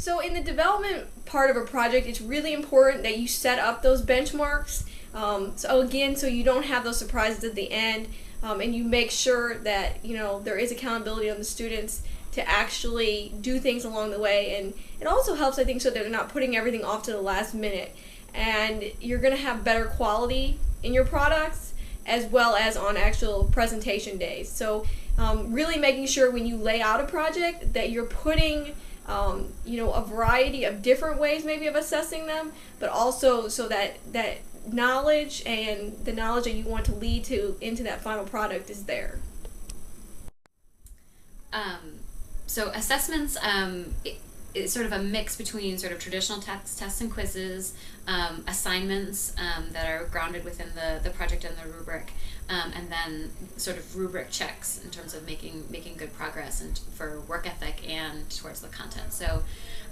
So in the development part of a project, it's really important that you set up those benchmarks. So you don't have those surprises at the end, and you make sure that there is accountability on the students to actually do things along the way. And it also helps, I think, so that they're not putting everything off to the last minute. And you're going to have better quality in your products as well as on actual presentation days. So really making sure when you lay out a project that you're putting a variety of different ways maybe of assessing them, but also so that knowledge and the knowledge that you want to lead to into that final product is there. So assessments, it's sort of a mix between sort of traditional tests and quizzes, assignments that are grounded within the project and the rubric, and then sort of rubric checks in terms of making good progress and for work ethic and towards the content. So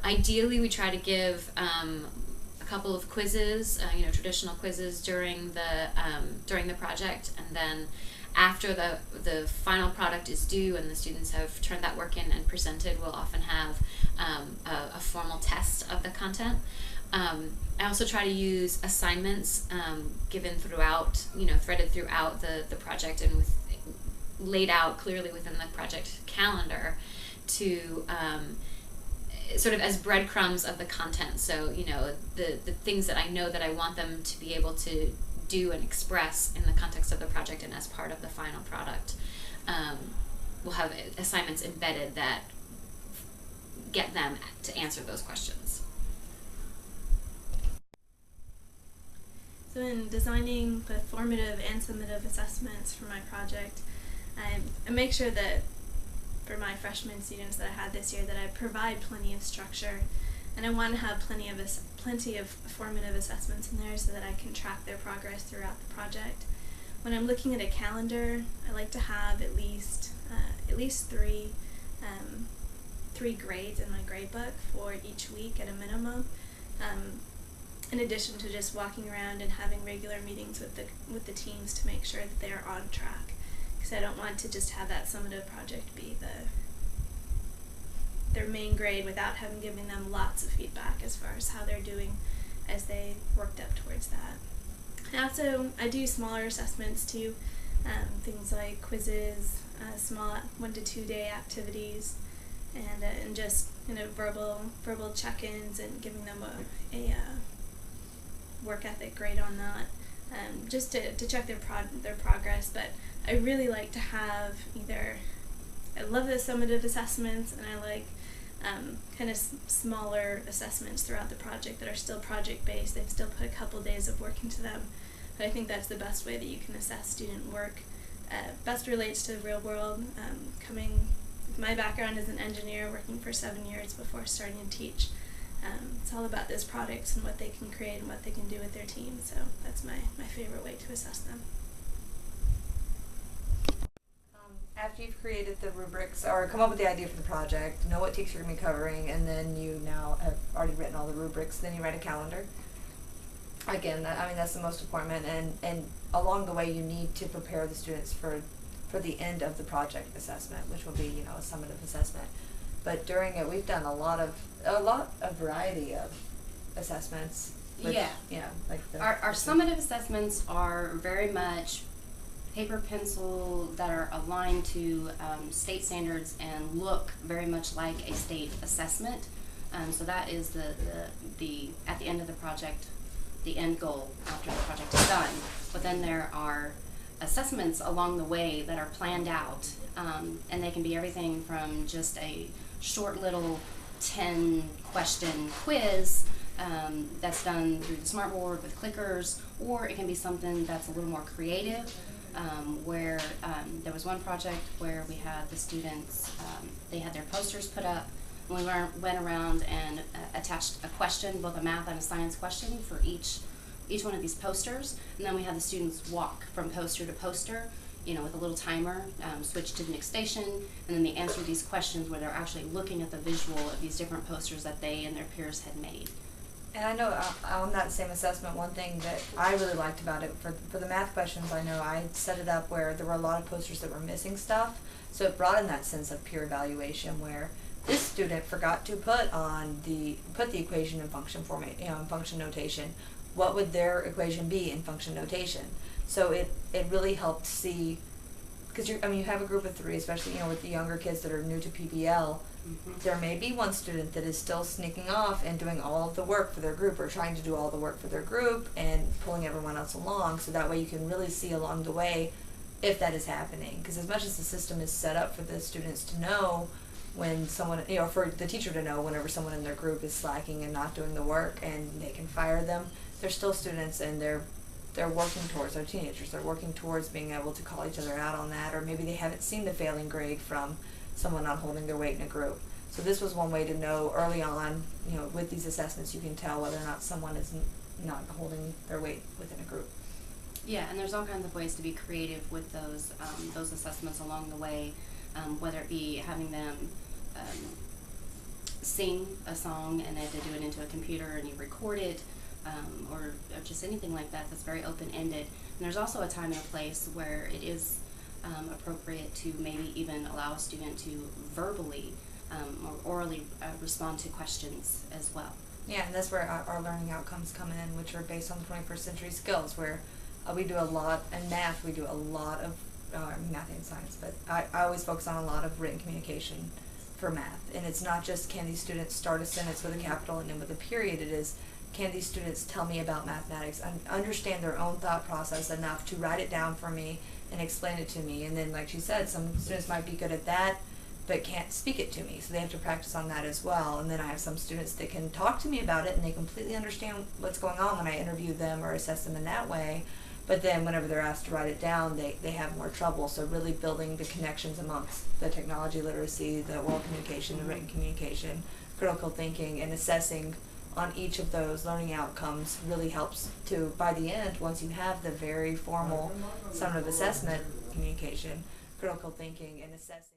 ideally we try to give a couple of quizzes, traditional quizzes during the project, and then after the final product is due and the students have turned that work in and presented, we'll often have a formal test of the content. I also try to use assignments given throughout, threaded throughout the project and laid out clearly within the project calendar to sort of as breadcrumbs of the content. So, the things that I know that I want them to be able to do and express in the context of the project and as part of the final product. We'll have assignments embedded that get them to answer those questions. So in designing the formative and summative assessments for my project, I make sure that for my freshman students that I had this year that I provide plenty of structure, and I want to have plenty of formative assessments in there so that I can track their progress throughout the project. When I'm looking at a calendar, I like to have at least three grades in my grade book for each week at a minimum. In addition to just walking around and having regular meetings with the teams to make sure that they are on track, because I don't want to just have that summative project be their main grade without having given them lots of feedback as far as how they're doing as they worked up towards that. And also, I do smaller assessments too, things like quizzes, small 1 to 2 day activities, and just verbal check-ins and giving them a work ethic grade on that, just to check their progress. But I really like to have I love the summative assessments, and I like kind of smaller assessments throughout the project that are still project-based. They've still put a couple days of work into them, but I think that's the best way that you can assess student work. Best relates to the real world. My background as an engineer, working for 7 years before starting to teach. It's all about those products and what they can create and what they can do with their team, so that's my favorite way to assess them. After you've created the rubrics or come up with the idea for the project, know what topics you're going to be covering, and then you now have already written all the rubrics, then you write a calendar. Again, that's the most important, and along the way you need to prepare the students for the end of the project assessment, which will be a summative assessment. But during it, we've done a lot of variety of assessments. Which, like our summative assessments are very much paper pencil that are aligned to state standards and look very much like a state assessment. So that is the at the end of the project, the end goal after the project is done. But then there are assessments along the way that are planned out, and they can be everything from just a short little 10-question quiz that's done through the smartboard with clickers, or it can be something that's a little more creative, where there was one project where we had the students, they had their posters put up, and we went around and attached a question, both a math and a science question for each one of these posters, and then we had the students walk from poster to poster, with a little timer, switch to the next station, and then they answer these questions where they're actually looking at the visual of these different posters that they and their peers had made. And I know on that same assessment, one thing that I really liked about it, for the math questions, I know I set it up where there were a lot of posters that were missing stuff, so it brought in that sense of peer evaluation where this student forgot to put the equation in function format, in function notation. What would their equation be in function notation? So it really helped see, because you have a group of 3, especially with the younger kids that are new to PBL. There may be one student that is still sneaking off and doing all of the work for their group, or trying to do all the work for their group and pulling everyone else along, so that way you can really see along the way if that is happening. Because as much as the system is set up for the students to know when someone, for the teacher to know whenever someone in their group is slacking and not doing the work, and they can fire them, they're still students, and they're working towards, they're teenagers, they're working towards being able to call each other out on that, or maybe they haven't seen the failing grade from someone not holding their weight in a group. So this was one way to know early on, with these assessments, you can tell whether or not someone is not holding their weight within a group. Yeah, and there's all kinds of ways to be creative with those assessments along the way, whether it be having them sing a song and they have to do it into a computer and you record it, or just anything like that that's very open-ended. And there's also a time and a place where it is appropriate to maybe even allow a student to verbally or orally respond to questions as well. Yeah, and that's where our learning outcomes come in, which are based on 21st century skills, where we do a lot, in math we do a lot of, math and science, but I always focus on a lot of written communication for math. And it's not just, can these students start a sentence with a capital and then with a period, it is, can these students tell me about mathematics and understand their own thought process enough to write it down for me and explain it to me. And then, like she said, some students might be good at that but can't speak it to me, so they have to practice on that as well. And then I have some students that can talk to me about it and they completely understand what's going on when I interview them or assess them in that way, but then whenever they're asked to write it down, they have more trouble. So really building the connections amongst the technology literacy, the oral communication, the written communication, critical thinking, and assessing on each of those learning outcomes really helps to, by the end, once you have the very formal summative assessment, communication, critical thinking, and assessing.